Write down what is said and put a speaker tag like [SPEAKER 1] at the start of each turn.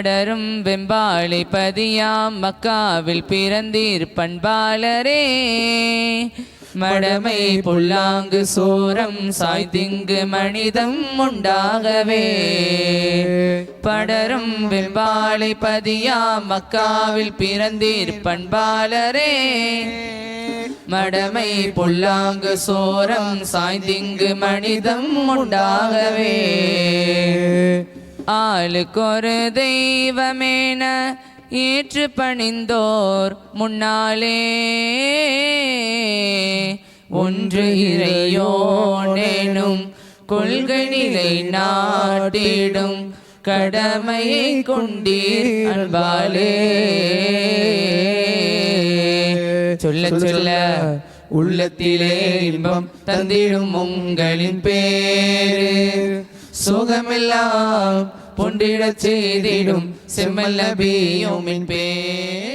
[SPEAKER 1] படரும் வெம்பாளி பதியாம் மக்காவில் பிறந்தீர் பண்பாளரே. மடமை புல்லாங்கு சோரம் சாய்திங்கு மனிதம் உண்டாகவே. படரும் வெம்பாளி பதியாம் மக்காவில் பிறந்தீர் பண்பாளரே. மடமை புல்லாங்கு சோரம் சாய்திங்கு மனிதம் உண்டாகவே. ஆளுக்கொரு தெய்வமேன ஏற்று பணிந்தோர் முன்னாலே. ஒன்று இறையோனேனும் கொள்கை நிலை நாட்டிடும் கடமையை கொண்டீர் அன்பாலே. சொல்ல சொல்ல உள்ளத்திலே இன்பம் தந்திடும் உங்களின் பேரு. சுகமெல்லாம் பொன்றிடச் செய்திடும் செம்மல் நபியுமின் பேர்.